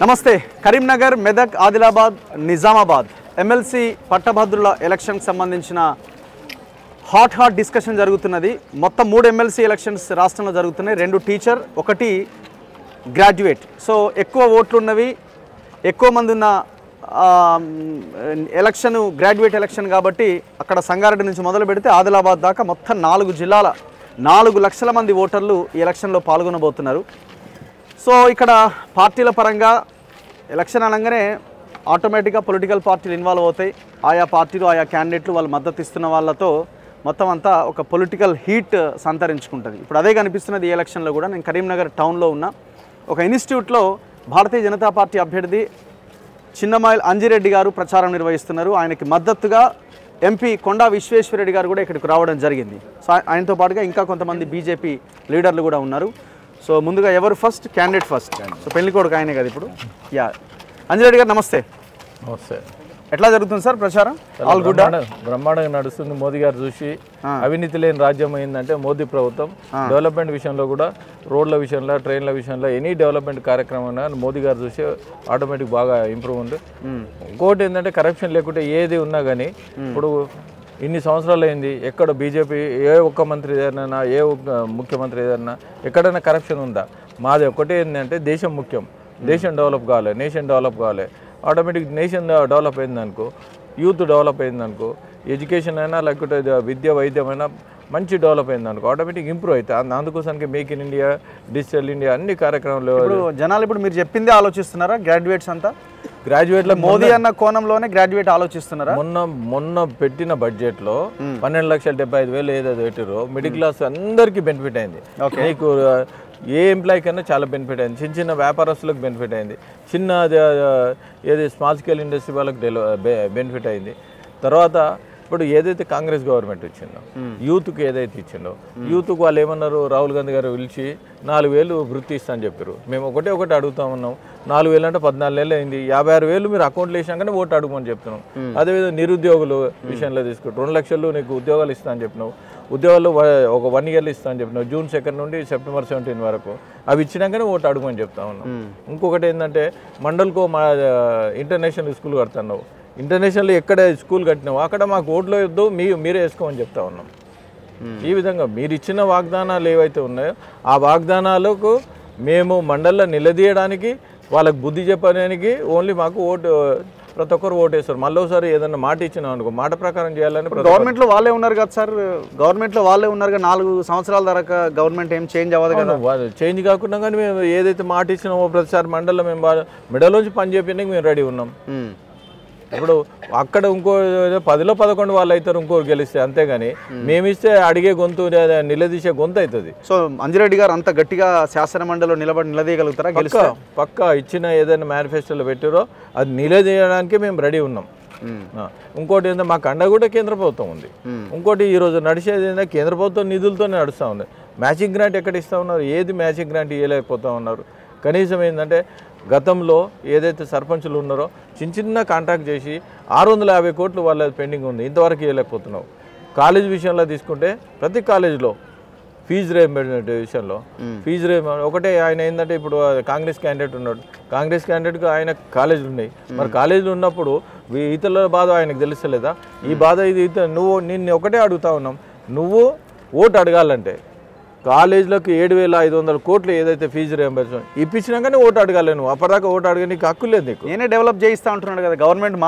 నమస్తే కరీంనగర్ మెదక్ ఆదిలాబాద్ నిజామాబాద్ ఎమ్మెల్సీ పట్టభద్రుల ఎలక్షన్ సంబంధించిన హాట్ డిస్కషన్ జరుగుతున్నది. మొత్తం 3 ఎమ్మెల్సీ ఎలక్షన్స్ రాష్ట్రంలో జరుగుతున్నాయి. 2 టీచర్, 1 గ్రాడ్యుయేట్. సో ఎక్కువ ఓట్లు ఉన్నవి, ఎక్కువ మంది ఉన్న ఎలక్షన్ గ్రాడ్యుయేట్ ఎలక్షన్ కాబట్టి అక్కడ సంగారెడ్డి నుంచి మొదలు పెడితే ఆదిలాబాద్ దాకా మొత్తం 4 జిల్లాల 4 లక్షల మంది ఓటర్లు ఈ ఎలక్షన్లో పాల్గొనబోతున్నారు. సో ఇక్కడ పార్టీల పరంగా ఎలక్షన్ అనగానే ఆటోమేటిక్గా పొలిటికల్ పార్టీలు ఇన్వాల్వ్ అవుతాయి. ఆయా పార్టీలు ఆయా క్యాండిడేట్లు వాళ్ళు మద్దతు ఇస్తున్న వాళ్ళతో మొత్తం అంతా ఒక పొలిటికల్ హీట్ సంతరించుకుంటుంది. ఇప్పుడు అదే కనిపిస్తున్నది ఈ ఎలక్షన్లో కూడా. నేను కరీంనగర్ టౌన్లో ఉన్న ఒక ఇన్స్టిట్యూట్లో భారతీయ జనతా పార్టీ అభ్యర్థి చిన్నమాయిల్ అంజిరెడ్డి గారు ప్రచారం నిర్వహిస్తున్నారు. ఆయనకి మద్దతుగా ఎంపీ కొండా విశ్వేశ్వరరెడ్డి గారు కూడా ఇక్కడికి రావడం జరిగింది. సో ఆయనతో పాటుగా ఇంకా కొంతమంది బీజేపీ లీడర్లు కూడా ఉన్నారు. సో ముందుగా ఎవరు ఫస్ట్? Candidate first. సో పెళ్లి కొడుకు ఆయనే కదా ఇప్పుడు. యా, అంజిరెడ్డి గారు నమస్తే. నమస్తే. ఎట్లా జరుగుతుంది సార్ ప్రచారం? All good? బ్రహ్మాండంగా నడుస్తుంది. మోదీ గారు చూసి అవినీతి లేని రాజ్యం అయిందంటే మోదీ ప్రభుత్వం. డెవలప్మెంట్ విషయంలో కూడా రోడ్ల విషయంలో, ట్రైన్ల విషయంలో ఎనీ డెవలప్మెంట్ కార్యక్రమం మోదీ గారు చూసి ఆటోమేటిక్ బాగా ఇంప్రూవ్ ఉంది. ఇంకోటి ఏంటంటే కరప్షన్ లేకుంటే ఏది ఉన్నా కానీ ఇప్పుడు ఇన్ని సంవత్సరాలు అయింది, ఎక్కడ బీజేపీ ఏ ఒక్క మంత్రి ఏదైనా, ఏ ఒక్క ముఖ్యమంత్రి ఏదైనా ఎక్కడైనా కరప్షన్ ఉందా? మాది ఒకటే ఏంటంటే దేశం ముఖ్యం, దేశం డెవలప్ కావాలి, నేషన్ డెవలప్ కావాలి. ఆటోమేటిక్ నేషన్ డెవలప్ అయిందనుకో, యూత్ డెవలప్ అయిందనుకో, ఎడ్యుకేషన్ అయినా లేకపోతే విద్య వైద్యమైనా మంచి డెవలప్ అయిందనుకో ఆటోమేటిక్ ఇంప్రూవ్ అవుతాయి. అందుకోసానికి make in India, digital India అన్ని కార్యక్రమాలు జనాలు ఇప్పుడు మీరు చెప్పిందే ఆలోచిస్తున్నారా? గ్రాడ్యుయేట్స్ అంతా గ్రాడ్యుయేట్ల మోదీ అన్న కోణంలోనే గ్రాడ్యుయేట్ ఆలోచిస్తున్నారా? మొన్న పెట్టిన బడ్జెట్లో 12,75,000 ఏదైతే పెట్టారో మిడిల్ క్లాస్ అందరికీ బెనిఫిట్ అయింది. మీకు ఏ ఎంప్లాయీ కన్నా చాలా బెనిఫిట్ అయింది. చిన్న చిన్న వ్యాపారస్తులకు బెనిఫిట్ అయింది. చిన్న ఏది స్మాల్ స్కేల్ ఇండస్ట్రీ వాళ్ళకి బెనిఫిట్ అయింది. తర్వాత ఇప్పుడు ఏదైతే కాంగ్రెస్ గవర్నమెంట్ ఇచ్చిందో యూత్కి ఏదైతే ఇచ్చిందో, యూత్కి వాళ్ళు ఏమన్నారు, రాహుల్ గాంధీ గారు పిలిచి 4,000 వృత్తి ఇస్తా అని చెప్పారు. మేము ఒకటి అడుగుతా ఉన్నాం. 4,000 అంటే 14 నెలలు అయింది. 56,000 మీరు అకౌంట్లో వేసాకనే ఓటు అడుగుమని చెప్తున్నాం. అదేవిధంగా నిరుద్యోగులు విషయంలో తీసుకుంటారు. 2 లక్షలు నీకు ఉద్యోగాలు ఇస్తా అని చెప్పినావు. ఉద్యోగాలు ఒక 1 ఇయర్లో ఇస్తా అని చెప్పినావు. June 2 నుండి September 17 వరకు అవి ఇచ్చినాకనే ఓటు అడుగుమని చెప్తా ఉన్నాం. ఇంకొకటి ఏంటంటే మండల్కో మా ఇంటర్నేషనల్ స్కూల్ కడుతున్నావు. ఇంటర్నేషనల్ ఎక్కడ స్కూల్ కట్టినావు అక్కడ మాకు ఓట్లు వద్దు, మీరే వేసుకోమని చెప్తా ఉన్నాం. ఈ విధంగా మీరు ఇచ్చిన వాగ్దానాలు ఏవైతే ఉన్నాయో ఆ వాగ్దానాలకు మేము మండల్లో నిలదీయడానికి, వాళ్ళకి బుద్ధి చెప్పడానికి ఓన్లీ మాకు ఓటు, ప్రతి ఒక్కరు ఓటేస్తారు. మళ్ళీ ఒకసారి ఏదన్నా మాట ఇచ్చినాం అనుకో, మాట ప్రకారం చేయాలని. గవర్నమెంట్లో వాళ్ళే ఉన్నారు కదా సార్, గవర్నమెంట్లో వాళ్ళే ఉన్నారు కదా, 4 సంవత్సరాల దాకా గవర్నమెంట్ ఏం చేంజ్ అవ్వదు కదా. చేంజ్ కాకుండా కానీ మేము ఏదైతే మాట ఇచ్చినామో ప్రతిసారి మండల్లో మేము మెడలోంచి పని చేయడానికి మేము రెడీ ఉన్నాం. ఇప్పుడు అక్కడ ఇంకో 10లో 11 వాళ్ళు అవుతారు ఇంకోరు గెలిస్తే, అంతేగాని మేమిస్తే అడిగే గొంతు, నిలదీసే గొంతు అవుతుంది. సో అంజిరెడ్డి గారు అంత గట్టిగా శాసన మండలిలో నిలదీయగలుగుతారా? పక్కా ఇచ్చిన ఏదైనా మేనిఫెస్టోలో పెట్టారో అది నిలదీయడానికి మేము రెడీ ఉన్నాం. ఇంకోటి ఏంటంటే మాకు అండ కూడా కేంద్ర ప్రభుత్వం ఉంది. ఇంకోటి ఈరోజు నడిచేది ఏంటంటే కేంద్ర ప్రభుత్వం నిధులతోనే నడుస్తూ ఉంది. మ్యాచింగ్ గ్రాంట్ ఎక్కడ ఇస్తూ ఉన్నారు? ఏది మ్యాచింగ్ గ్రాంట్ ఇవ్వలేకపోతూ ఉన్నారు. కనీసం ఏంటంటే గతంలో ఏదైతే సర్పంచులు ఉన్నారో చిన్న కాంట్రాక్ట్ చేసి 650 కోట్లు వాళ్ళ పెండింగ్ ఉంది, ఇంతవరకు ఇవ్వలేకపోతున్నావు. కాలేజ్ విషయంలో తీసుకుంటే ప్రతి కాలేజీలో ఫీజు రీయింబర్స్మెంట్ విషయంలో ఒకటే ఆయన ఏంటంటే ఇప్పుడు కాంగ్రెస్ క్యాండిడేట్ ఉన్నాడు, కాంగ్రెస్ క్యాండిడేట్కి ఆయన కాలేజీలు ఉన్నాయి. మరి కాలేజీలు ఉన్నప్పుడు ఇతరుల బాధ ఆయనకు తెలుస్తలేదా? ఈ బాధ ఇది నిన్ను ఒకటే అడుగుతా ఉన్నాం, నువ్వు ఓటు అడగాలంటే కాలేజీలకు 7,500 కోట్లు ఏదైతే ఫీజు రీయింబర్స్మెంట్ ఇప్పించినాకనే ఓటు అడగాలి. నువ్వు అప్పటిదాకా ఓటు అడగా నీకు హక్కు లేదు. నీకు నేనే డెవలప్ చేయిస్తా అంటున్నాడు కదా, గవర్నమెంట్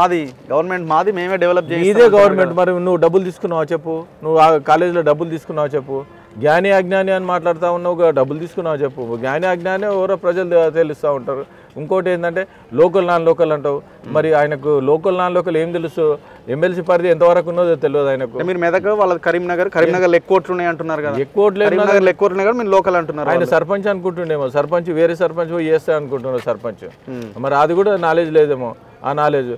మాది మేమే డెవలప్ చేయి. ఇదే గవర్నమెంట్. మరి నువ్వు డబ్బులు తీసుకున్నావా చెప్పు? నువ్వు ఆ కాలేజీలో డబ్బులు తీసుకున్నావా చెప్పు? జ్ఞాని అజ్ఞాని అని మాట్లాడుతూ ఉన్నావు, డబ్బులు తీసుకున్నావు చెప్పు. జ్ఞాని అజ్ఞాని ఎవరో ప్రజలు తెలుస్తూ ఉంటారు. ఇంకోటి ఏంటంటే లోకల్ నాన్ లోకల్ అంటావు. మరి ఆయనకు లోకల్ నాన్ లోకల్ ఏం తెలుసు? ఎమ్మెల్సీ పరిధి ఎంతవరకు ఉన్నదో తెలియదు ఆయనకు. మీరు మెదక్ వాళ్ళది కరీంనగర్ ఎక్కువ ఓట్లు ఉన్నాయి అంటున్నారు కదా. ఎక్కువ ఓట్లు ఎక్కువ ఉన్నాయి కదా, మీరు లోకల్ అంటున్నారు. ఆయన సర్పంచ్ అనుకుంటుండేమో, సర్పంచ్ వేరే సర్పంచ్ చేస్తా అనుకుంటున్నారు సర్పంచ్. మరి అది కూడా నాలెడ్జ్ లేదేమో. ఆ నాలెడ్జ్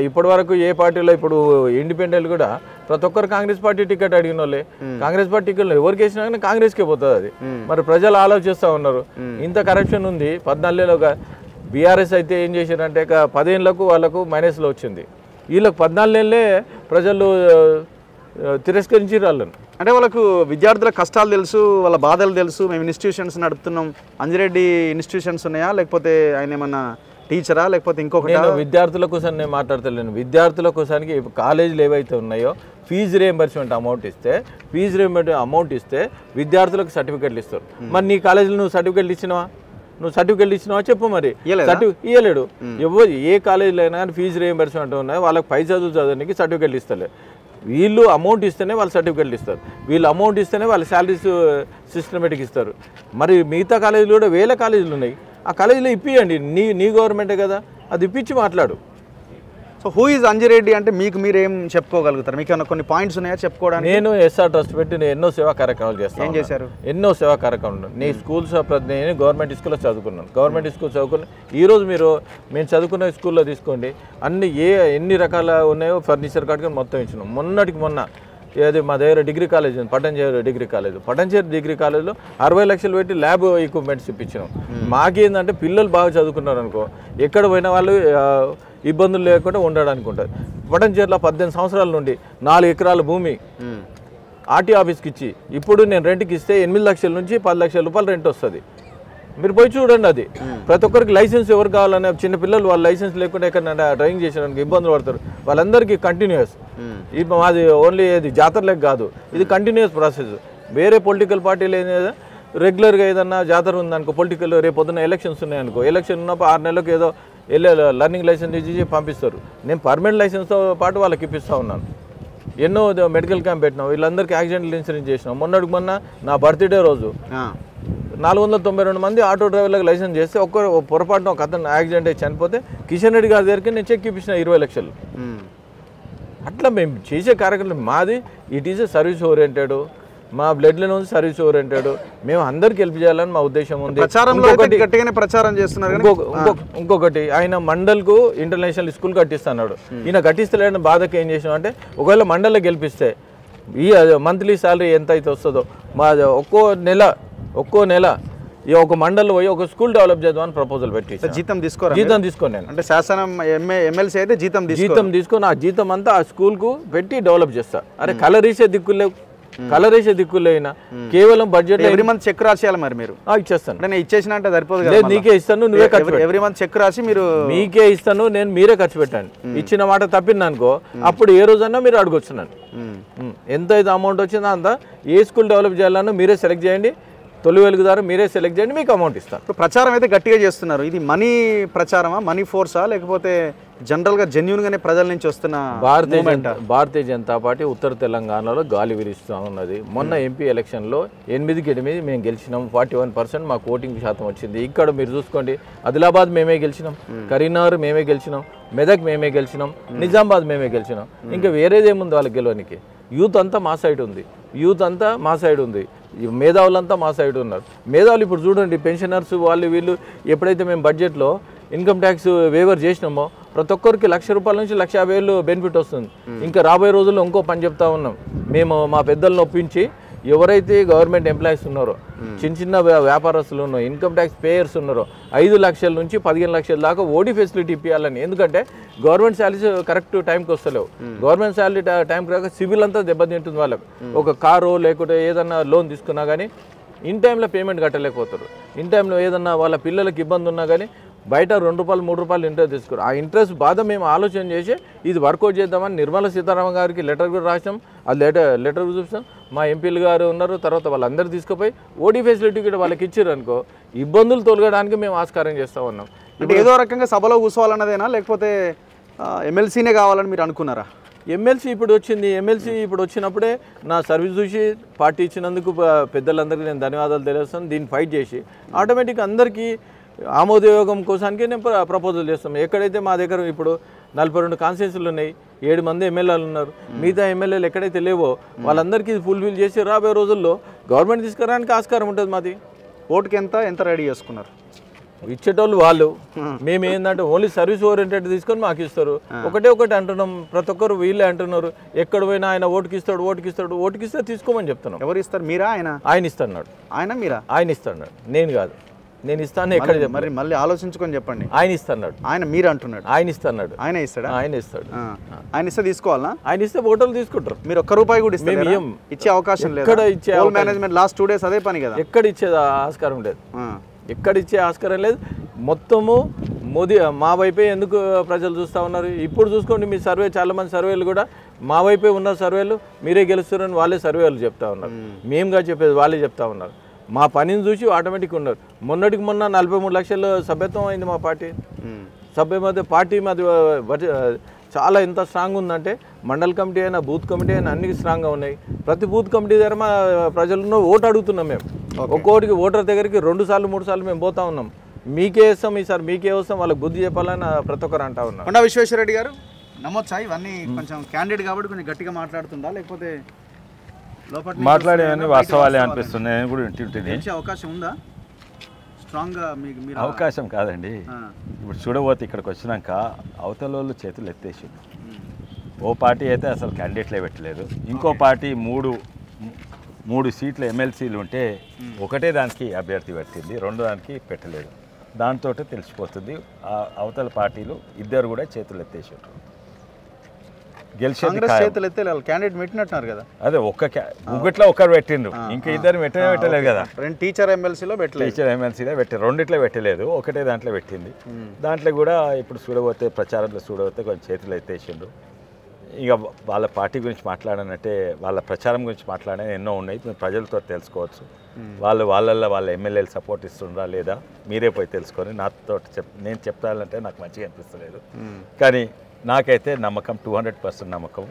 ఇప్పటి వరకు ఏ పార్టీలో, ఇప్పుడు ఇండిపెండెంట్ కూడా ప్రతి ఒక్కరు కాంగ్రెస్ పార్టీ టికెట్ అడిగిన వాళ్ళే. కాంగ్రెస్ పార్టీ టికెట్ ఎవరికి వేసినా కానీ కాంగ్రెస్కే పోతుంది అది. మరి ప్రజలు ఆలోచిస్తూ ఉన్నారు. ఇంత కరప్షన్ ఉంది. 14 బీఆర్ఎస్ అయితే ఏం చేశారంటే 10 ఏళ్లకు వాళ్ళకు మైనస్లో వచ్చింది. వీళ్ళకి 14 నెలలే ప్రజలు తిరస్కరించారు వాళ్ళని. అంటే వాళ్ళకు విద్యార్థుల కష్టాలు తెలుసు, వాళ్ళ బాధలు తెలుసు. మేము ఇన్స్టిట్యూషన్స్ నడుపుతున్నాం. అంజిరెడ్డి ఇన్స్టిట్యూషన్స్ ఉన్నాయా, లేకపోతే ఆయన ఏమన్నా టీచరా లేకపోతే ఇంకొకటి? నేను విద్యార్థుల కోసం నేను మాట్లాడతలేను. విద్యార్థుల కోసానికి కాలేజీలు ఏవైతే ఉన్నాయో ఫీజు రియంబర్స్మెంట్ అమౌంట్ ఇస్తే విద్యార్థులకు సర్టిఫికెట్లు ఇస్తారు. మరి నీ కాలేజీలో నువ్వు సర్టిఫికెట్లు ఇచ్చినావా చెప్పు. మరి ఇవ్వలేడు. ఎవరు ఏ కాలేజీలో అయినా కానీ ఫీజు రియంబర్స్మెంట్ ఉన్నాయో వాళ్ళకి పై చదవడానికి సర్టిఫికెట్లు ఇస్తలేదు. వీళ్ళు అమౌంట్ ఇస్తేనే వాళ్ళు సర్టిఫికెట్లు ఇస్తారు. వీళ్ళు అమౌంట్ ఇస్తేనే వాళ్ళ శాలరీస్ సిస్టమేటిక్ ఇస్తారు. మరి మిగతా కాలేజీలు కూడా వేల కాలేజీలు ఉన్నాయి. ఆ కాలేజీలో ఇప్పియండి. నీ గవర్నమెంటే కదా, అది ఇప్పించి మాట్లాడు. సో హూ ఈజ్ అంజిరెడ్డి అంటే మీరు ఏం చెప్పుకోగలుగుతారు? మీకు ఏమైనా కొన్ని పాయింట్స్ ఉన్నాయా చెప్పుకోవడానికి? నేను ఎస్ఆర్ ట్రస్ట్ పెట్టి నేను ఎన్నో సేవా కార్యక్రమాలు చేస్తాను. ఏం చేశారు? ఎన్నో సేవా కార్యక్రమాలు. నేను స్కూల్స్ నేను గవర్నమెంట్ స్కూల్లో చదువుకున్నాను. గవర్నమెంట్ స్కూల్ ఈరోజు మేము చదువుకున్న స్కూల్లో తీసుకోండి, ఎన్ని రకాల ఉన్నాయో ఫర్నిచర్ కాడికి మొత్తం ఇచ్చినాం. మొన్న ఏది మా దగ్గర డిగ్రీ కాలేజ్ ఉంది, పటంచేరు డిగ్రీ కాలేజ్లో 60 లక్షలు పెట్టి ల్యాబ్ ఎక్విప్మెంట్స్ ఇప్పించినాం. మాకేందంటే పిల్లలు బాగా చదువుకున్నారు అనుకో, ఎక్కడ పోయిన వాళ్ళు ఇబ్బందులు లేకుండా ఉండడానికి ఉంటుంది. పటంచేరులో 18 సంవత్సరాల నుండి 4 ఎకరాల భూమి ఆర్టీ ఆఫీస్కి ఇచ్చి ఇప్పుడు నేను రెంట్కి ఇస్తే 8 లక్షల నుంచి 10 లక్షల రూపాయలు రెంట్ వస్తుంది. మీరు పోయి చూడండి. అది ప్రతి ఒక్కరికి లైసెన్స్ ఎవరు కావాలనే చిన్న పిల్లలు వాళ్ళు లైసెన్స్ లేకుండా ఎక్కడ డ్రైవింగ్ చేసేదానికి ఇబ్బందులు పడతారు. వాళ్ళందరికీ కంటిన్యూస్. ఇది మాది ఓన్లీ ఇది జాతరలకు కాదు, ఇది కంటిన్యూస్ ప్రాసెస్. వేరే పొలిటికల్ పార్టీలు ఏదైనా రెగ్యులర్గా ఏదన్నా జాతర ఉందనుకో, పొలిటికల్ రేపు పొద్దున్న ఎలక్షన్స్ ఉన్నాయనుకో, ఎలక్షన్ ఉన్నప్పుడు 6 నెలలకు ఏదో లర్నింగ్ లైసెన్స్ ఇచ్చి పంపిస్తారు. నేను పర్మనెంట్ లైసెన్స్తో పాటు వాళ్ళకి ఇప్పిస్తూ ఉన్నాను. ఎన్నో మెడికల్ క్యాంప్ పెట్టినాం, వీళ్ళందరికీ యాక్సిడెంటల్ ఇన్సూరెన్స్ చేసినాం. మొన్న నా బర్త్డే రోజు 492 మంది ఆటో డ్రైవర్లకు లైసెన్స్ చేస్తే పొరపాటున ఒక అతను యాక్సిడెంట్ అయ్యి చనిపోతే కిషన్ రెడ్డి గారి దగ్గరికి నేను చెక్ ఇప్పించిన 20 లక్షలు. అట్లా మేము చేసే కార్యక్రమం మాది. It is service oriented. మా బ్లడ్లో ఉంది సర్వీస్ ఓరియంటెడ్. మేము అందరికి హెల్ప్ చేయాలని మా ఉద్దేశం ఉంది. ఇంకొకటి ఆయన మండల్కు ఇంటర్నేషనల్ స్కూల్ కట్టిస్తున్నాడు. ఈయన కట్టిస్తలేని బాధకు ఏం చేసినాం అంటే, ఒకవేళ మండల్లో గెలిపిస్తే ఈ మంత్లీ శాలరీ ఎంత అయితే వస్తుందో మా ఒక్కో నెల ఒక మండల్లో పోయి ఒక స్కూల్ డెవలప్ చేద్దామని ప్రపోజల్ పెట్టి జీతం తీసుకోను నేను. అంటే శాసనం ఎమ్మెల్సీ అయితే జీతం తీసుకొని ఆ జీతం అంతా ఆ స్కూల్కు పెట్టి డెవలప్ చేస్తా. అరే కలరీసే దిక్కులేనా కేవలం బడ్జెట్ ఎవ్రీ మంత్ చెక్ రాసేయాలి. మరి మీరు ఇచ్చేస్తాను. నేను ఇచ్చేసిన అంటే సరిపోదు. నీకే ఇస్తాను, నువ్వే ఖర్చు. ఎవ్రీ మంత్ చెక్ రాసి మీరు మీకే ఇస్తాను, నేను మీరే ఖర్చు పెట్టండి. ఇచ్చిన మాట తప్పింది అనుకో, అప్పుడు ఏ రోజన్నా మీరు అడగొచ్చున్నాను. ఎంత అయితే అమౌంట్ వచ్చిందో అంతా ఏ స్కూల్ డెవలప్ చేయాలన్నా మీరే సెలెక్ట్ చేయండి. తొలి వెలుగుదారు మీరే సెలెక్ట్ చేయండి, మీకు అమౌంట్ ఇస్తారు. ఇప్పుడు ప్రచారం అయితే గట్టిగా చేస్తున్నారు. ఇది మనీ ప్రచారమా, మనీ ఫోర్సా, లేకపోతే జనరల్గా జెన్యూన్గానే ప్రజల నుంచి వస్తున్న? భారతీయ జనతా పార్టీ ఉత్తర తెలంగాణలో గాలి విరుస్తూ ఉన్నది. మొన్న ఎంపీ ఎలక్షన్లో 8కి 8 మేము గెలిచినాం. 41% మాకు ఓటింగ్ శాతం వచ్చింది. ఇక్కడ మీరు చూసుకోండి, ఆదిలాబాద్ మేమే గెలిచినాం, కరీంనగర్ మేమే గెలిచినాం, మెదక్ మేమే గెలిచినాం, నిజామాబాద్ మేమే గెలిచినాం. ఇంకా వేరేదేముంది వాళ్ళకి గెలవనికి? యూత్ అంతా మా సైడ్ ఉంది. మేధావులంతా మా సైడ్ ఉన్నారు. మేధావులు ఇప్పుడు చూడండి, పెన్షనర్స్ వీళ్ళు ఎప్పుడైతే మేము బడ్జెట్లో ఇన్కమ్ ట్యాక్స్ వేవర్ చేసినామో ప్రతి ఒక్కరికి ₹1,00,000 నుంచి ₹1,50,000 బెనిఫిట్ వస్తుంది. ఇంకా రాబోయే రోజుల్లో ఇంకో పని చెప్తా ఉన్నాం. మేము మా పెద్దలను ఒప్పించి ఎవరైతే గవర్నమెంట్ ఎంప్లాయీస్ ఉన్నారో, చిన్న వ్యాపారస్తులు ఉన్నారో, ఇన్కమ్ ట్యాక్స్ పేయర్స్ ఉన్నారో 5 లక్షల నుంచి 15 లక్షల దాకా ఓడి ఫెసిలిటీ ఇప్పించాలని. ఎందుకంటే గవర్నమెంట్ శాలరీస్ కరెక్ట్ టైంకి వస్తలేవు. గవర్నమెంట్ శాలరీ టైంకి రాక సివిల్ అంతా దెబ్బతింటుంది వాళ్ళకు. ఒక కారు లేకుంటే ఏదన్నా లోన్ తీసుకున్నా కానీ ఇన్ టైంలో పేమెంట్ కట్టలేకపోతారు. ఇన్ టైంలో ఏదన్నా వాళ్ళ పిల్లలకి ఇబ్బంది ఉన్నా కానీ బయట ₹2, ₹3 ఇంట్రెస్ట్ తీసుకోరు. ఆ ఇంట్రెస్ట్ బాధ మేము ఆలోచన చేసి ఇది వర్కౌట్ చేద్దామని నిర్మలా సీతారామన్ గారికి లెటర్ కూడా రాసినాం. అది లెటర్ చూపిస్తాం. మా ఎంపీలు గారు ఉన్నారు, తర్వాత వాళ్ళందరూ తీసుకుపోయి ఓడి ఫెసిలిటీ కూడా వాళ్ళకి ఇచ్చారు అనుకో, ఇబ్బందులు తొలగడానికి మేము ఆస్కారం చేస్తూ ఉన్నాం. అంటే ఏదో రకంగా సభలో కూర్చోవాలన్నదేనా, లేకపోతే ఎమ్మెల్సీనే కావాలని మీరు అనుకున్నారా? ఎమ్మెల్సీ ఇప్పుడు వచ్చినప్పుడే నా సర్వీస్ చూసి పార్టీ ఇచ్చినందుకు పెద్దలందరికీ నేను ధన్యవాదాలు తెలియజేస్తాను. దీన్ని ఫైట్ చేసి ఆటోమేటిక్గా అందరికీ ఆమోదయోగం కోసానికి నేను ప్రపోజల్ చేస్తాం. ఎక్కడైతే మా దగ్గర ఇప్పుడు 42 కాన్స్టిట్యూన్సీలు ఉన్నాయి, 7 మంది ఎమ్మెల్యేలు ఉన్నారు. మిగతా ఎమ్మెల్యేలు ఎక్కడైతే లేవో వాళ్ళందరికీ ఫుల్ఫిల్ చేసి రాబోయే రోజుల్లో గవర్నమెంట్ తీసుకురావడానికి ఆస్కారం ఉంటుంది. మాది ఓటుకి ఎంత రెడీ చేసుకున్నారు? ఇచ్చేటోళ్ళు వాళ్ళు. మేము ఏంటంటే ఓన్లీ సర్వీస్ ఓరియంటెడ్ తీసుకొని మాకు ఇస్తారు. ఒకటే అంటున్నాం, ప్రతి ఒక్కరు వీళ్ళే అంటున్నారు. ఎక్కడ పోయినా ఆయన ఓటుకి ఇస్తే తీసుకోమని చెప్తున్నాం. ఎవరు ఇస్తారు? మీరా? ఆయన ఇస్తున్నాడు. ఆయన ఇస్తున్నాడు, నేను కాదు. నేను ఇస్తాను. ఎక్కడ మరి మళ్ళీ ఆలోచించుకొని చెప్పండి. ఆయన ఇస్తున్నాడు. మీరు అంటున్నాడు ఆయన ఇస్తున్నాడు. ఆయన ఇస్తాడు. ఆయన ఇస్తే తీసుకోవాలా? ఆయన ఇస్తే ఓటర్లు తీసుకుంటారు. మీరు ₹1 కూడా ఇచ్చే అవకాశం లేదు. మేనేజ్మెంట్ లాస్ట్ 2 days అదే పని కదా. ఎక్కడ ఇచ్చే ఆస్కారం లేదు. మొత్తము మోదీ మా వైపే ఎందుకు ప్రజలు చూస్తూ ఉన్నారు? ఇప్పుడు చూసుకోండి మీ సర్వే, చాలామంది సర్వేలు కూడా మా వైపే ఉన్న సర్వేలు మీరే గెలుస్తారని వాళ్ళే సర్వేలు చెప్తా ఉన్నారు. మేముగా చెప్పేది వాళ్ళే చెప్తా ఉన్నారు. మా పనిని చూసి ఆటోమేటిక్ ఉన్నారు. మొన్నటికి మొన్న 43 లక్షల సభ్యత్వం అయింది మా పార్టీ. పార్టీ మాది చాలా ఎంత స్ట్రాంగ్ ఉందంటే మండల్ కమిటీ అయినా బూత్ కమిటీ అయినా అన్ని స్ట్రాంగ్గా ఉన్నాయి. ప్రతి బూత్ కమిటీ దగ్గర మా ప్రజలను ఓటు అడుగుతున్నాం మేము. ఒక్కోటికి ఓటర్ దగ్గరికి 2 సార్లు 3 సార్లు మేము పోతా ఉన్నాం. మీకే వేస్తాం ఈసారి, మీకే వస్తాం, వాళ్ళకి బుద్ధి చెప్పాలని ప్రతి ఒక్కరు అంటా ఉన్నాం. కొండా విశ్వేశ్వరరెడ్డి గారు నమ్మొచ్చా ఇవన్నీ? కొంచెం క్యాండిడేట్ కాబట్టి కొంచెం గట్టిగా మాట్లాడుతుందా, లేకపోతే మాట్లాడేవన్నీ వాస్తవాలే అనిపిస్తున్నాయి? నేను కూడా వింటుంటే అవకాశం ఉందా? స్ట్రాంగ్గా మీకు అవకాశం కాదండి. ఇప్పుడు చూడబోతే ఇక్కడికి వచ్చినాక అవతల వాళ్ళు చేతులు ఎత్తేసిండు. ఓ పార్టీ అయితే అసలు క్యాండిడేట్లే పెట్టలేదు, ఇంకో పార్టీ మూడు సీట్ల ఎమ్మెల్సీలు ఉంటే ఒకటే దానికి అభ్యర్థి పెట్టింది, 2 దానికి పెట్టలేదు. దాంతో తెలిసిపోతుంది అవతల పార్టీలు ఇద్దరు కూడా చేతులు ఎత్తేసారు. గెలిచేది చేతులు ఎత్తే క్యాండిడేట్ పెట్టినట్టున్నారు కదా. అదే ఒకట్లో ఒకరు పెట్టిండ్రు, ఇంకా ఇద్దరు పెట్టలేదు కదా. టీచర్ ఎమ్మెల్సీలో పెట్టలేదు, టీచర్ ఎమ్మెల్సీలో పెట్టారు, 2 పెట్టలేదు, ఒకటే దాంట్లో పెట్టింది. దాంట్లో కూడా ఇప్పుడు చూడబోతే ప్రచారంలో చూడబోతే కొంచెం చేతులు ఎత్తేసిండ్రు. ఇక వాళ్ళ పార్టీ గురించి మాట్లాడానంటే వాళ్ళ ప్రచారం గురించి మాట్లాడని ఎన్నో ఉన్నాయి, ప్రజలతో తెలుసుకోవచ్చు. వాళ్ళ ఎమ్మెల్యేలు సపోర్ట్ ఇస్తుండ్రా లేదా మీరే పోయి తెలుసుకొని నాతో నేను చెప్తానంటే నాకు మంచిగా అనిపిస్తలేదు. కానీ నాకైతే నమ్మకం 200% నమ్మకం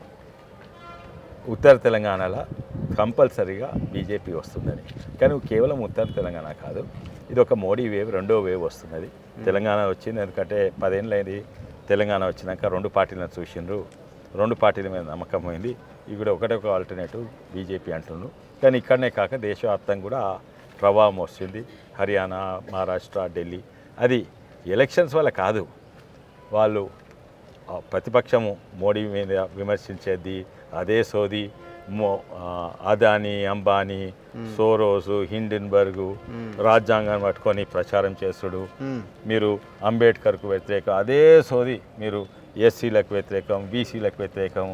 ఉత్తర తెలంగాణలో కంపల్సరీగా బీజేపీ వస్తుందని. కానీ కేవలం ఉత్తర తెలంగాణ కాదు, ఇది ఒక మోడీ వేవ్, 2వ వేవ్ వస్తున్నది. తెలంగాణ వచ్చింది ఎందుకంటే 10 ఏళ్ళైంది తెలంగాణ వచ్చినాక 2 పార్టీలను చూసిండ్రు, 2 పార్టీల మీద నమ్మకం పోయింది. ఇప్పుడు ఒక ఆల్టర్నేటివ్ బీజేపీ అంటున్నారు. కానీ ఇక్కడనే కాక దేశవ్యాప్తంగా కూడా ప్రభావం వస్తుంది. హర్యానా, మహారాష్ట్ర, ఢిల్లీ. అది ఎలక్షన్స్ వల్ల కాదు, వాళ్ళు ప్రతిపక్షము మోడీ మీద విమర్శించేది అదే సోది. అదానీ, అంబానీ, సోరోసు, హిండెన్బర్గు రాజ్యాంగాన్ని పట్టుకొని ప్రచారం చేస్తుడు. మీరు అంబేద్కర్కు వ్యతిరేకం అదే సోది, మీరు ఎస్సీలకు వ్యతిరేకం, బీసీలకు వ్యతిరేకం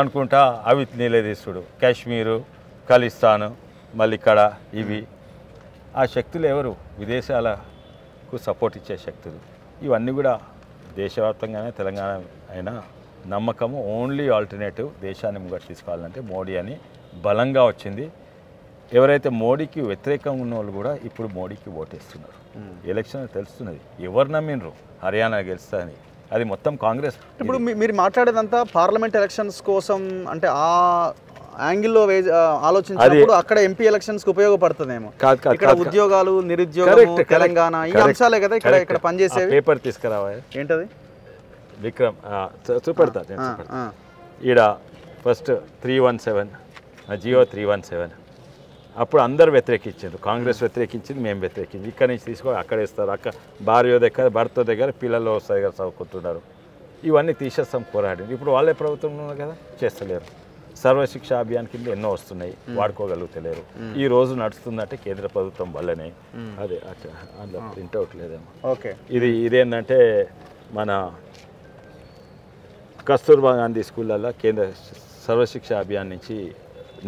అనుకుంటా అవి నిలదీస్తుడు. కాశ్మీరు, ఖలిస్తాను, మళ్ళీ ఇక్కడ ఇవి. ఆ శక్తులు ఎవరు? విదేశాలకు సపోర్ట్ ఇచ్చే శక్తులు. ఇవన్నీ కూడా దేశవ్యాప్తంగానే తెలంగాణ అయినా నమ్మకము ఓన్లీ ఆల్టర్నేటివ్ దేశాన్ని ముంగట తీసుకోవాలంటే మోడీ అని బలంగా వచ్చింది. ఎవరైతే మోడీకి వ్యతిరేకంగా ఉన్న వాళ్ళు కూడా ఇప్పుడు మోడీకి ఓటేస్తున్నారు. ఎలక్షన్ తెలుస్తున్నది, ఎవరు నమ్మినరు హర్యానా గెలుస్తుందని. అది మొత్తం కాంగ్రెస్. ఇప్పుడు మీరు మాట్లాడేదంతా పార్లమెంట్ ఎలక్షన్స్ కోసం, అంటే ఆ యాంగిల్లో ఆలోచించినప్పుడు అక్కడ ఎంపీ ఎలక్షన్స్ కి ఉపయోగపడుతుందేమో. ఇక్కడ ఉద్యోగాలు, నిరుద్యోగం, తెలంగాణ ఈ అంశాలే కదా ఇక్కడ పనిచేసేవి. పేపర్ తీసుకురావా? ఏంటది విక్రమ్? చూపెడతా. ఈడ ఫస్ట్ 317 జియో 317 అప్పుడు అందరు వ్యతిరేకించారు. కాంగ్రెస్ వ్యతిరేకించింది, మేము వ్యతిరేకించి ఇక్కడ నుంచి తీసుకొని అక్కడ ఇస్తారు. భార్య దగ్గర, భర్త దగ్గర పిల్లలు వస్తాయి కదా, చదువుకుంటున్నారు. ఇవన్నీ తీసేస్తాం పోరాడింది. ఇప్పుడు వాళ్ళే ప్రభుత్వం ఉన్నారు కదా, చేస్తలేరు. సర్వశిక్ష అభియాన్ కింద ఎన్నో వస్తున్నాయి, వాడుకోగలుగుతలేరు. ఈ రోజు నడుస్తుందంటే కేంద్ర ప్రభుత్వం వల్లనే. అదే అందులో ప్రింట్అవుట్ లేదేమో. ఓకే, ఇదేంటంటే మన కస్తూర్బా గాంధీ స్కూళ్ళల్లో కేంద్ర సర్వశిక్ష అభియాన్ నుంచి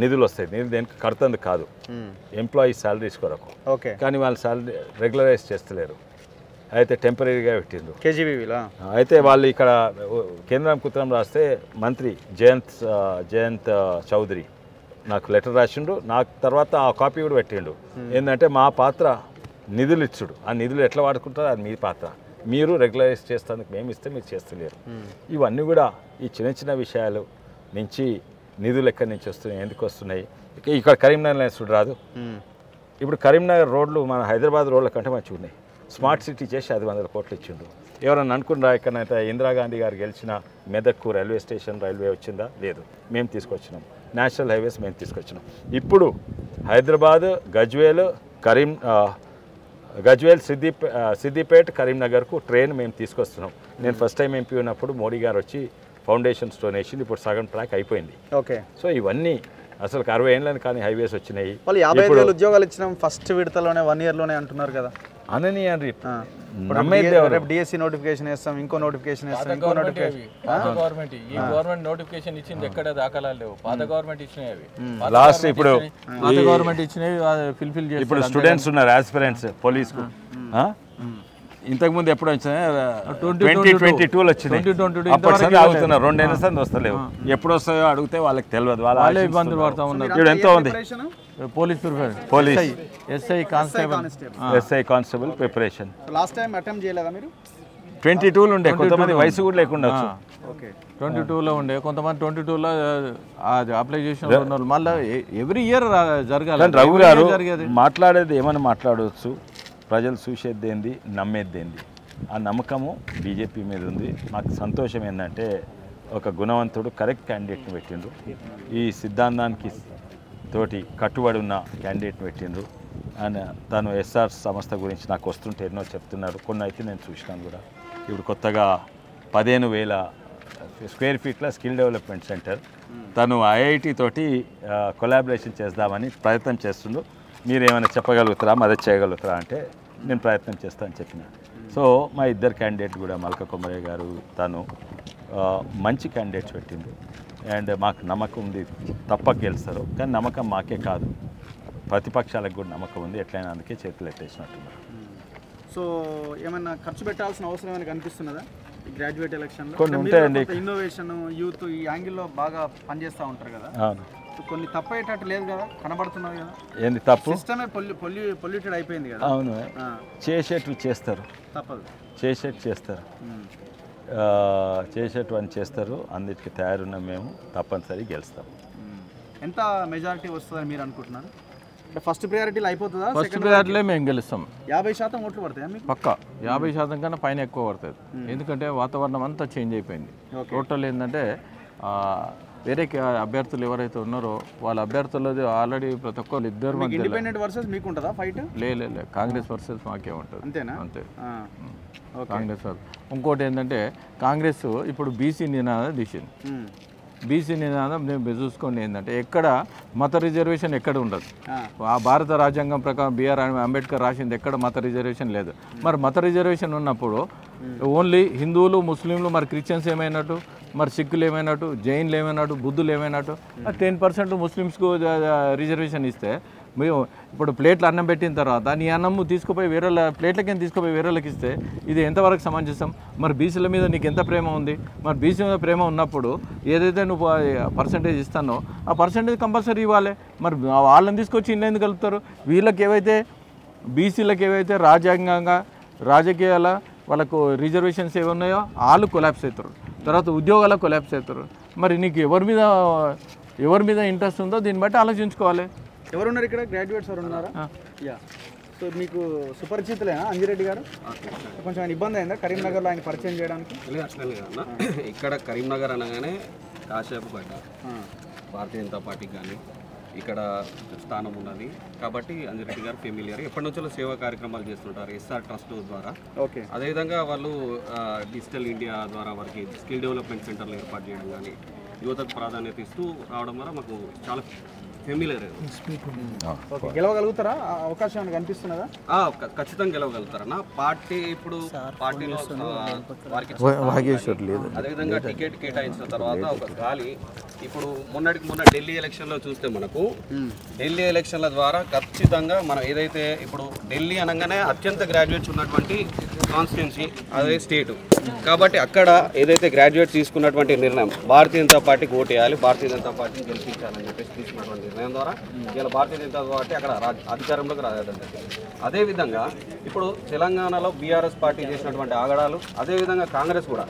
నిధులు వస్తాయి. నిధులు దేనికి కడుతుంది కాదు, ఎంప్లాయీస్ శాలరీస్ కొరకు. ఓకే, కానీ వాళ్ళు శాలరీ రెగ్యులరైజ్ చేస్తలేరు. అయితే టెంపరీగా పెట్టిండ్రు కేజీబీవీలా. అయితే వాళ్ళు ఇక్కడ కేంద్రం కుత్రం రాస్తే మంత్రి జయంత్ చౌదరి నాకు లెటర్ రాసిండు. నాకు తర్వాత ఆ కాపీ కూడా పెట్టిండు. ఏంటంటే మా పాత్ర నిధులు ఇచ్చుడు, ఆ నిధులు ఎట్లా వాడుకుంటారో అది మీ పాత్ర, మీరు రెగ్యులరైజ్ చేస్తానికి మేము ఇస్తే మీరు చేస్తలేరు. ఇవన్నీ కూడా ఈ చిన్న చిన్న విషయాలు నుంచి నిధులు ఎక్కడి నుంచి వస్తున్నాయి, ఎందుకు వస్తున్నాయి. ఇక్కడ కరీంనగర్ చూడు రాదు. ఇప్పుడు కరీంనగర్ రోడ్లు మన హైదరాబాద్ రోడ్ల కంటే మంచిగా ఉన్నాయి. స్మార్ట్ సిటీ చేసి 500 కోట్లు ఇచ్చిండు. ఎవరన్నా అనుకున్నారా? ఎక్కడైతే ఇందిరాగాంధీ గారు గెలిచిన మెదక్కు రైల్వే స్టేషన్ రైల్వే వచ్చిందా? లేదు, మేము తీసుకొచ్చినాం. నేషనల్ హైవేస్ మేము తీసుకొచ్చినాం. ఇప్పుడు హైదరాబాద్, గజ్వేల్, సిద్దిపేట, కరీంనగర్కు ట్రైన్ మేము తీసుకొస్తున్నాం. నేను ఫస్ట్ టైం ఎంపీ ఉన్నప్పుడు మోడీ గారు వచ్చి ఫౌండేషన్ స్టోన్ వేసింది. ఇప్పుడు సగం ట్రాక్ అయిపోయింది. ఓకే, సో ఇవన్నీ అసలు 60 ఏళ్ళని కానీ హైవేస్ వచ్చినాయి. వాళ్ళు 55,000 ఉద్యోగాలు ఇచ్చినాం ఫస్ట్ విడతలోనే, 1 ఇయర్లోనే అంటున్నారు కదా. అనని అని డిఎస్సి నోటిఫికేషన్ వేస్తాం, ఇంకో నోటిఫికేషన్ వేస్తాం, ఇంకో నోటిఫికేషన్. గవర్నమెంట్ ఈ గవర్నమెంట్ నోటిఫికేషన్ ఇచ్చింది ఎక్కడ దాఖలాలు లేవు. పాత గవర్నమెంట్ ఇచ్చినాయి అవి. లాస్ట్ ఇప్పుడు పాత గవర్నమెంట్ ఇచ్చినవి ఫిల్ఫిల్ చేసి ఇప్పుడు స్టూడెంట్స్ ఉన్నారు, ఆస్పిరెంట్స్ పోలీస్కు. ఇంతకుముందు ఎప్పుడు వచ్చినా 2022 వచ్చినాయి. అప్పటి సంది ఆగుతున్నారు, 2 ఏళ్ళ సంది వస్తలేవు. ఎప్పుడు వస్తాయో అడిగితే వాళ్ళకి తెలియదు, వాళ్ళే ఇబ్బందులు పడతా ఉన్నారు. ఇప్పుడు ఎంతో ఉంది police SI constable preparation. Last time attempt చేయలేదా మీరు? 22లో ఉండే, కొంతమంది వయసు కూడా లేకుండా. ఓకే 22లో ఉండే, కొంతమంది 22లో అప్లికేషన్ ఉన్నారు. మళ్ళీ ఎవ్రీ ఇయర్ జరగాలి. రఘు గారు మాట్లాడేది ఏమని మాట్లాడవచ్చు, ప్రజలు చూసేది ఏంది, నమ్మేది ఏంది, ఆ నమ్మకము బీజేపీ మీద ఉంది. నాకు సంతోషం ఏంటంటే ఒక గుణవంతుడు కరెక్ట్ క్యాండిడేట్ని పెట్టిండ్రు, ఈ సిద్ధాంతానికి తోటి కట్టుబడి ఉన్న క్యాండిడేట్ని పెట్టిండ్రు. అండ్ తను ఎస్ఆర్ సంస్థ గురించి నాకు వస్తుంటే ఎన్నో చెప్తున్నారు, కొన్ని అయితే నేను చూసినాను కూడా. ఇప్పుడు కొత్తగా 15,000 స్క్వేర్ ఫీట్ల స్కిల్ డెవలప్మెంట్ సెంటర్ తను ఐఐటి తోటి కొలాబరేషన్ చేద్దామని ప్రయత్నం చేస్తుండ్రు. మీరు ఏమైనా చెప్పగలుగుతారా, మద్దతు చేయగలుగుతారా అంటే నేను ప్రయత్నం చేస్తానని చెప్పిన. సో మా ఇద్దరు క్యాండిడేట్ కూడా మల్క కొమరయ్య గారు తను మంచి క్యాండిడేట్స్ పెట్టింది. అండ్ మాకు నమ్మకం ఉంది తప్పక గెలుస్తారు. కానీ నమ్మకం మాకే కాదు, ప్రతిపక్షాలకు కూడా నమ్మకం ఉంది. ఎట్లయినా అందుకే చేతులు ఎట్టేసినట్టున్నారు. సో ఏమైనా ఖర్చు పెట్టాల్సిన అవసరం ఏమైనా కనిపిస్తున్నదా ఈ గ్రాడ్యుయేట్ ఎలక్షన్లో? కొన్ని ఉంటాయండి, ఇన్నోవేషన్ యూత్ ఈ యాంగిల్లో బాగా పనిచేస్తూ ఉంటారు కదా, కొన్ని తప్పయ్యేటట్టు లేదు కదా, కనబడుతున్నది కదా. ఏంది తప్పు? సిస్టమే పొల్యూటెడ్ అయిపోయింది కదా. అవును, చేసేట్లు చేస్తారు, తప్పదు, చేసేట్టు చేస్తారు, చేసేట్టు అని చేస్తారు. అన్నిటికీ తయారున్న మేము తప్పనిసరి గెలుస్తాం. ఎంత మెజారిటీ వస్తుందని మీరు అనుకుంటున్నారు? అంటే ఫస్ట్ ప్రయారిటీలో అయిపోతుందా? ఫస్ట్ ప్రయారిటీలో మేము గెలుస్తాం. 50% ఓట్లు పడతాయా మీకు? పక్కా 50% కన్నా పైన ఎక్కువ పడుతుంది. ఎందుకంటే వాతావరణం అంతా చేంజ్ అయిపోయింది. టోటల్ ఏంటంటే వేరే అభ్యర్థులు ఎవరైతే ఉన్నారో వాళ్ళ అభ్యర్థులది ఆల్రెడీ ప్రతి ఒక్కరు ఇద్దరు ఇండిపెండెంట్ వర్సెస్ మీకు ఉంటుందా ఫైట్? లేదు, కాంగ్రెస్ వర్సెస్ మాకే ఉంటుంది. అంతేనా? అంతే, కాంగ్రెస్ వర్సెస్. ఇంకోటి ఏంటంటే కాంగ్రెస్ ఇప్పుడు బీసీ నినాదం తీసింది. బీసీ నినాదం మేము చూసుకోండి ఏంటంటే ఎక్కడ మత రిజర్వేషన్ ఎక్కడ ఉండదు. ఆ భారత రాజ్యాంగం ప్రకారం బిఆర్ అంబేద్కర్ రాసింది ఎక్కడ మత రిజర్వేషన్ లేదు. మరి మత రిజర్వేషన్ ఉన్నప్పుడు ఓన్లీ హిందువులు, ముస్లింలు, మరి క్రిస్టియన్స్ ఏమైనట్టు, మరి సిక్కులు ఏమైనట్టు, జైన్లు ఏమైనట్టు, బుద్ధులు ఏమైనట్టు, 10% ముస్లిమ్స్కు రిజర్వేషన్ ఇస్తే మేము ఇప్పుడు ప్లేట్లు అన్నం పెట్టిన తర్వాత నీ అన్నము తీసుకుపోయి వేరే ప్లేట్లకి తీసుకుపోయి వేరేళ్ళకి ఇస్తే ఇది ఎంతవరకు సమంజసం? మరి బీసీల మీద నీకు ఎంత ప్రేమ ఉంది? మరి బీసీ మీద ప్రేమ ఉన్నప్పుడు ఏదైతే నువ్వు పర్సంటేజ్ ఇస్తానో ఆ పర్సంటేజ్ కంపల్సరీ ఇవ్వాలి. మరి వాళ్ళని తీసుకొచ్చి ఇల్లు ఎందుకు కలుపుతారు? వీళ్ళకి ఏవైతే బీసీలకు ఏవైతే రాజ్యాంగంగా రాజకీయాల వాళ్ళకు రిజర్వేషన్స్ ఏవి ఉన్నాయో వాళ్ళు కొలాప్స్ అవుతారు, తర్వాత ఉద్యోగాలకు కొలాప్స్ అవుతారు. మరి నీకు ఎవరి మీద ఇంట్రెస్ట్ ఉందో దీన్ని బట్టి ఆలోచించుకోవాలి. ఎవరున్నారు ఇక్కడ? గ్రాడ్యుయేట్స్ ఎవరు ఉన్నారా? యా. సో మీకు సుపరిచితులేనా అంజిరెడ్డి గారు? కొంచెం ఆయన ఇబ్బంది అయిందా కరీంనగర్లో ఆయన పరిచయం చేయడానికి? ఇక్కడ కరీంనగర్ అనగానే కాసేపు పడ్డా భారతీయ జనతా పార్టీకి కానీ ఇక్కడ స్థానం ఉన్నది కాబట్టి అంజిరెడ్డి గారు ఫెమిలియర్. ఎప్పటి నుంచో సేవా కార్యక్రమాలు చేస్తుంటారు ఎస్ఆర్ ట్రస్ట్ ద్వారా. ఓకే. అదేవిధంగా వాళ్ళు డిజిటల్ ఇండియా ద్వారా వారికి స్కిల్ డెవలప్మెంట్ సెంటర్లు ఏర్పాటు చేయడం కానీ యువతకు ప్రాధాన్యత ఇస్తూ రావడం ద్వారా మాకు చాలా ఫెమిలియర్. గెలవగలుగుతారా? అవకాశం ఏమైనా కనిపిస్తున్నదా? ఖచ్చితంగా గెలవగలుగుతారన్న. పార్టీ ఇప్పుడు పార్టీలో వారికి అదేవిధంగా టికెట్ కేటాయించిన తర్వాత ఒక గాలి ఇప్పుడు మొన్న ఢిల్లీ ఎలక్షన్లో చూస్తే మనకు ఢిల్లీ ఎలక్షన్ల ద్వారా ఖచ్చితంగా మనం ఏదైతే ఇప్పుడు ఢిల్లీ అనగానే అత్యంత గ్రాడ్యుయేట్స్ ఉన్నటువంటి కాన్స్టిట్యున్సీ అదే స్టేటు కాబట్టి అక్కడ ఏదైతే గ్రాడ్యుయేట్స్ తీసుకున్నటువంటి నిర్ణయం భారతీయ జనతా పార్టీకి ఓటు వేయాలి, భారతీయ జనతా పార్టీని గెలిపించాలని చెప్పేసి తీసుకున్నటువంటి నిర్ణయం ద్వారా ఇలా భారతీయ జనతా పార్టీ అక్కడ అధికారంలోకి రావడం జరిగింది. అదేవిధంగా ఇప్పుడు తెలంగాణలో బీఆర్ఎస్ పార్టీ చేసినటువంటి ఆగడాలు, అదేవిధంగా కాంగ్రెస్ కూడా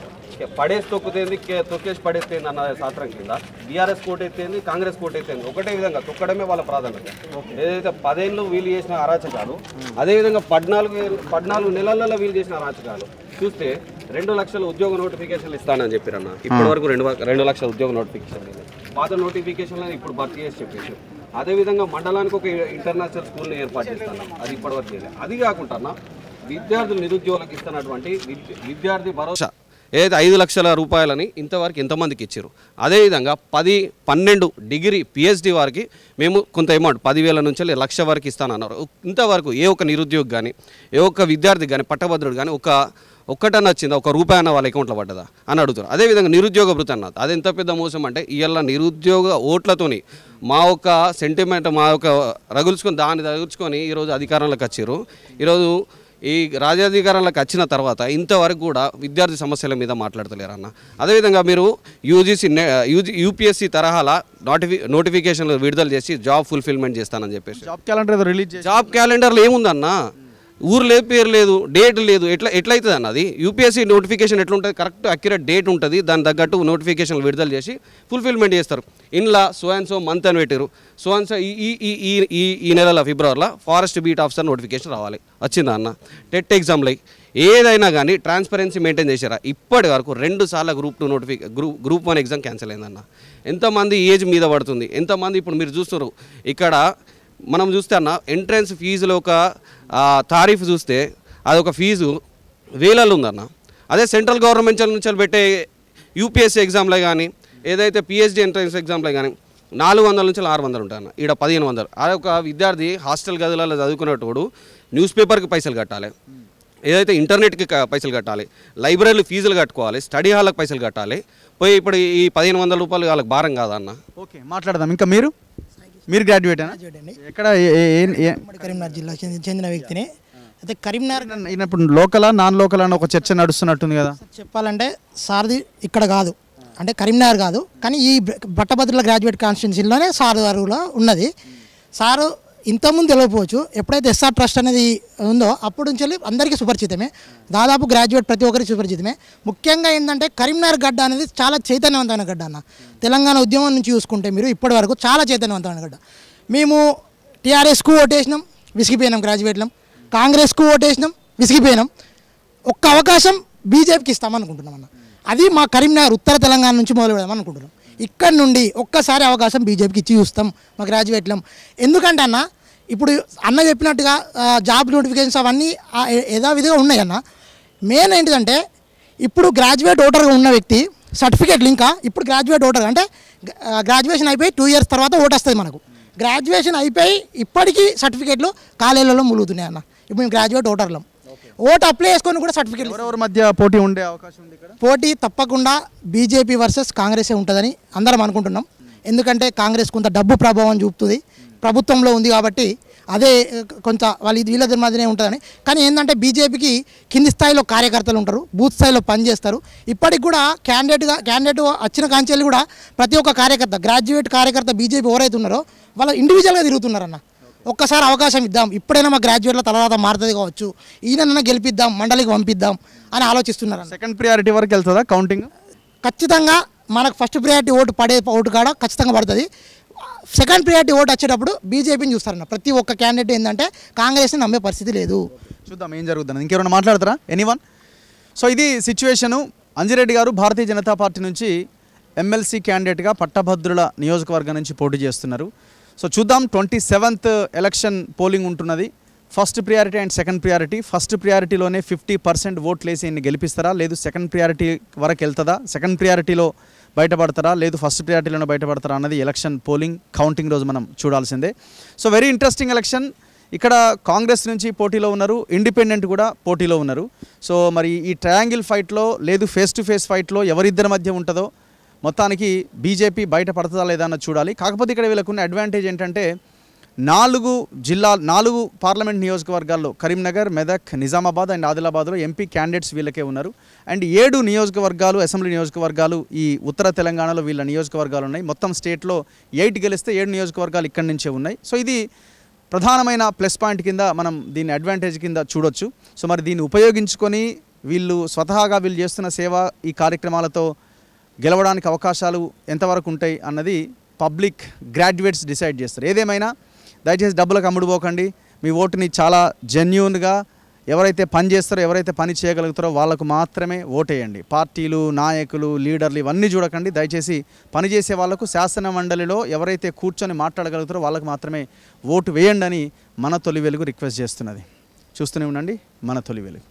పడేసి తొక్కుతేంది, తొక్కేసి పడేస్తేంది అన్న శాస్త్రం కింద బీఆర్ఎస్ కోటెత్తేంది, కాంగ్రెస్ కోటెత్తేంది. ఒకటే విధంగా తొక్కడమే వాళ్ళ ప్రాధాన్యత. ఏదైతే 10 ఏళ్ళు వీళ్ళు చేసిన అరాచకాలు, అదేవిధంగా 14 నెలలలో వీళ్ళు చేసిన అరాచకాలు చూస్తే 2 లక్షల ఉద్యోగ నోటిఫికేషన్లు ఇస్తానని చెప్పారన్న. ఇప్పటి వరకు 2 లక్షల ఉద్యోగ నోటిఫికేషన్ లేదు. పాత నోటిఫికేషన్లను ఇప్పుడు భర్తీ చేసి చెప్పేసి అదేవిధంగా మండలానికి ఒక ఇంటర్నేషనల్ స్కూల్ని ఏర్పాటు చేస్తాను, అది ఇప్పటివరకు లేదు. అది కాకుండా విద్యార్థులు నిరుద్యోగులకు ఇస్తున్నటువంటి విద్యార్థి భరోసా ఏదైతే 5 లక్షల రూపాయలని ఇంతవరకు ఎంతమందికి ఇచ్చారు. అదేవిధంగా 10-12 డిగ్రీ పిహెచ్డి వారికి మేము కొంత అమౌంట్ 10,000 నుంచి 1,00,000 వరకు ఇస్తానన్నారు. ఇంతవరకు ఏ ఒక్క నిరుద్యోగి కానీ ఏ ఒక్క విద్యార్థి కానీ పట్టభద్రుడు కానీ ఒక్కటన్నా వచ్చిందా, ₹1 అన్న వాళ్ళ అకౌంట్లో పడ్డదా అని అడుగుతారు. అదేవిధంగా నిరుద్యోగ భృతి అన్నది అది ఎంత పెద్ద మోసం అంటే ఇవాళ నిరుద్యోగ ఓట్లతోని మా ఒక సెంటిమెంట్ మా ఒక రగుల్చుకొని దాన్ని రగుల్చుకొని ఈరోజు అధికారంలోకి వచ్చారు. ఈరోజు ఈ రాజ్యాధికారాలకు వచ్చిన తర్వాత ఇంతవరకు కూడా విద్యార్థి సమస్యల మీద మాట్లాడతలేరు అన్న. అదేవిధంగా మీరు యూపీఎస్సీ తరహాల నోటిఫికేషన్లు విడుదల చేసి జాబ్ ఫుల్ఫిల్మెంట్ చేస్తానని చెప్పేసి జాబ్ క్యాలెండర్ రిలీజ్ జాబ్ క్యాలెండర్లో ఏముందన్న, ఊరు లేదు, పేరు లేదు, డేట్ లేదు, ఎట్లయితుంది అన్న అది? యూపీఎస్సీ నోటిఫికేషన్ ఎట్లుంటుంది, కరెక్ట్ అక్యురేట్ డేట్ ఉంటుంది, దాని తగ్గట్టు నోటిఫికేషన్లు విడుదల చేసి ఫుల్ఫిల్మెంట్ చేస్తారు. ఇంట్లో సో అండ్ సో మంత్ అని పెట్టారు, సో అండ్ సో ఈ నెలలో ఫిబ్రవరిలో ఫారెస్ట్ బీట్ ఆఫీసర్ నోటిఫికేషన్ రావాలి, వచ్చిందా అన్న? టెట్ ఎగ్జామ్లో ఏదైనా కానీ ట్రాన్స్పరెన్సీ మెయింటైన్ చేశారా? ఇప్పటి వరకు 2 సార్లు గ్రూప్ 1 ఎగ్జామ్ క్యాన్సిల్ అయిందన్న. ఎంతమంది ఏజ్ మీద పడుతుంది, ఎంతమంది ఇప్పుడు మీరు చూస్తున్నారు ఇక్కడ మనం చూస్తే అన్న ఎంట్రన్స్ ఫీజులో ఒక తారీఫ్ చూస్తే అదొక ఫీజు వేలలో ఉందన్న. అదే సెంట్రల్ గవర్నమెంట్ నుంచి పెట్టే యూపీఎస్సీ ఎగ్జామ్లో కానీ ఏదైతే పిహెచ్డి ఎంట్రన్స్ ఎగ్జామ్లో కానీ 400 నుంచి 600 ఉంటాయన్న, ఇక్కడ 1500. అదొక విద్యార్థి హాస్టల్ గదులలో చదువుకునేటోడు న్యూస్ పేపర్కి పైసలు కట్టాలి, ఏదైతే ఇంటర్నెట్కి పైసలు కట్టాలి, లైబ్రరీలు ఫీజులు కట్టుకోవాలి, స్టడీ హాల్కి పైసలు కట్టాలి. పోయి ఇప్పుడు ఈ 1500 రూపాయలు వాళ్ళకి భారం కాదన్న. ఓకే, మాట్లాడదాం. ఇంకా మీరు గ్రాడ్యుయేటేనా? ఎక్కడ? కరీంనగర్ జిల్లా చెందిన వ్యక్తిని. అయితే కరీంనగర్ ఇప్పుడు లోకలా నాన్ లోకల్ అని ఒక చర్చ నడుస్తున్నట్టుంది కదా. చెప్పాలంటే సార్ది ఇక్కడ కాదు, అంటే కరీంనగర్ కాదు, కానీ ఈ పట్టభద్రుల గ్రాడ్యుయేట్ కాన్స్టిట్యున్సీలోనే సార్ గారులో ఉన్నది. సారు ఇంతకుముందు తెలియకపోవచ్చు, ఎప్పుడైతే ఎస్ఆర్ ట్రస్ట్ అనేది ఉందో అప్పటి నుంచి అందరికీ సుపరిచితమే, దాదాపు గ్రాడ్యుయేట్ ప్రతి ఒక్కరికి సుపరిచితమే. ముఖ్యంగా ఏంటంటే కరీంనగర్ గడ్డ అనేది చాలా చైతన్యవంతమైన గడ్డ అన్న. తెలంగాణ ఉద్యమం నుంచి చూసుకుంటే మీరు ఇప్పటి వరకు చాలా చైతన్యవంతమైన గడ్డ. మేము టీఆర్ఎస్కు ఓటేసినాం, విసిగిపోయినాం, గ్రాడ్యుయేట్లం, కాంగ్రెస్కు ఓటేసినాం, విసిగిపోయినాం. ఒక్క అవకాశం బీజేపీకి ఇస్తామనుకుంటున్నాం అన్న. అది మా కరీంనగర్ ఉత్తర తెలంగాణ నుంచి మొదలు పెడదాం అనుకుంటున్నాం. ఇక్కడ నుండి ఒక్కసారి అవకాశం బీజేపీకి ఇచ్చి చూస్తాం మా గ్రాడ్యుయేట్లం. ఎందుకంటే అన్న ఇప్పుడు అన్న చెప్పినట్టుగా జాబ్ నోటిఫికేషన్స్ అవన్నీ యథావిధిగా ఉన్నాయి అన్న. మెయిన్ ఏంటిదంటే ఇప్పుడు గ్రాడ్యుయేట్ ఓటర్గా ఉన్న వ్యక్తి సర్టిఫికేట్లు ఇంకా ఇప్పుడు గ్రాడ్యుయేట్ ఓటర్ అంటే గ్రాడ్యుయేషన్ అయిపోయి 2 years తర్వాత ఓటు వస్తుంది మనకు. గ్రాడ్యుయేషన్ అయిపోయి ఇప్పటికీ సర్టిఫికేట్లు కాలేజీలలో ములుగుతున్నాయి అన్న. ఇప్పుడు మేము గ్రాడ్యుయేట్ ఓటర్లం, ఓటు అప్లై చేసుకొని కూడా సర్టిఫికేట్. ఎవరెవరి మధ్య పోటీ ఉండే అవకాశం ఉంది ఇక్కడ? పోటీ తప్పకుండా బీజేపీ వర్సెస్ కాంగ్రెసే ఉంటుందని అందరం అనుకుంటున్నాం. ఎందుకంటే కాంగ్రెస్ కొంత డబ్బు ప్రభావం చూపుతుంది, ప్రభుత్వంలో ఉంది కాబట్టి అదే కొంత వీళ్ళ మధ్యనే ఉంటుందని. కానీ ఏంటంటే బీజేపీకి కింది స్థాయిలో కార్యకర్తలు ఉంటారు, బూత్ స్థాయిలో పనిచేస్తారు. ఇప్పటికి కూడా క్యాండిడేట్ వచ్చిన కాంచెల్లి కూడా ప్రతి ఒక్క కార్యకర్త, గ్రాడ్యుయేట్ కార్యకర్త బీజేపీ ఎవరైతే ఉన్నారో వాళ్ళు ఇండివిజువల్గా తిరుగుతున్నారన్న. ఒక్కసారి అవకాశం ఇద్దాం, ఇప్పుడైనా మా గ్రాడ్యుయేట్ల తర్వాత మారుతుంది కావచ్చు, ఈయనన్నా గెలిపిద్దాం, మండలికి పంపిద్దాం అని ఆలోచిస్తున్నారు. సెకండ్ ప్రియారిటీ వరకు వెళ్తుందా కౌంటింగ్? ఖచ్చితంగా మనకు ఫస్ట్ ప్రియారిటీ ఓటు కాడ ఖచ్చితంగా పడుతుంది. సెకండ్ ప్రియారిటీ ఓటు వచ్చేటప్పుడు బీజేపీని చూస్తారన్న. ప్రతి ఒక్క క్యాండిడేట్ ఏంటంటే కాంగ్రెస్ని నమ్మే పరిస్థితి లేదు. చూద్దాం ఏం జరుగుతుంది. ఇంకెవరైనా మాట్లాడతారా? ఎనీవన్? సో ఇది సిచ్యువేషను. అంజిరెడ్డి గారు భారతీయ జనతా పార్టీ నుంచి ఎమ్మెల్సీ క్యాండిడేట్గా పట్టభద్రుల నియోజకవర్గం నుంచి పోటీ చేస్తున్నారు. సో చూద్దాం, 27th ఎలక్షన్ పోలింగ్ ఉంటున్నది. First priority and second priority. First ప్రియారిటీలోనే 50% ఓట్లు వేసి ఈయన్ని గెలిపిస్తారా, లేదు సెకండ్ ప్రియారిటీ వరకు వెళ్తుందా, సెకండ్ ప్రియారిటీలో బయటపడతారా, లేదు ఫస్ట్ ప్రియారిటీలోనే బయటపడతారా అన్నది ఎలక్షన్ పోలింగ్ కౌంటింగ్ రోజు మనం చూడాల్సిందే. So very interesting election. ఇక్కడ కాంగ్రెస్ నుంచి పోటీలో ఉన్నారు, ఇండిపెండెంట్ కూడా పోటీలో ఉన్నారు. సో మరి ఈ ట్రయాంగిల్ ఫైట్లో లేదు ఫేస్ టు ఫేస్ ఫైట్లో ఎవరిద్దరి మధ్య ఉంటుందో మొత్తానికి బీజేపీ బయటపడుతుందా లేదా అన్నది చూడాలి. కాకపోతే ఇక్కడ వీళ్ళకున్న అడ్వాంటేజ్ ఏంటంటే 4 పార్లమెంట్ నియోజకవర్గాల్లో కరీంనగర్, మెదక్, నిజామాబాద్ అండ్ ఆదిలాబాద్లో ఎంపీ క్యాండిడేట్స్ వీళ్ళకే ఉన్నారు. అండ్ 7 నియోజకవర్గాలు అసెంబ్లీ నియోజకవర్గాలు ఈ ఉత్తర తెలంగాణలో వీళ్ళ నియోజకవర్గాలు ఉన్నాయి. మొత్తం స్టేట్లో 8 గెలిస్తే 7 నియోజకవర్గాలు ఇక్కడి నుంచే ఉన్నాయి. సో ఇది ప్రధానమైన ప్లస్ పాయింట్ కింద మనం దీన్ని అడ్వాంటేజ్ కింద చూడొచ్చు. సో మరి దీన్ని ఉపయోగించుకొని వీళ్ళు స్వతహాగా వీళ్ళు చేస్తున్న సేవ ఈ కార్యక్రమాలతో గెలవడానికి అవకాశాలు ఎంతవరకు ఉంటాయి అన్నది పబ్లిక్ గ్రాడ్యుయేట్స్ డిసైడ్ చేస్తారు. ఏదేమైనా దయచేసి డబ్బులకు అమ్ముడుపోకండి. మీ ఓటుని చాలా జెన్యూన్గా ఎవరైతే పని చేస్తారో, ఎవరైతే పని చేయగలుగుతారో వాళ్ళకు మాత్రమే ఓటేయండి. పార్టీలు, నాయకులు, లీడర్లు ఇవన్నీ చూడకండి. దయచేసి పనిచేసే వాళ్ళకు శాసన మండలిలో ఎవరైతే కూర్చొని మాట్లాడగలుగుతారో వాళ్ళకు మాత్రమే ఓటు వేయండి అని మన తొలి వెలుగు రిక్వెస్ట్ చేస్తున్నది. చూస్తూనే ఉండండి మన తొలి వెలుగు.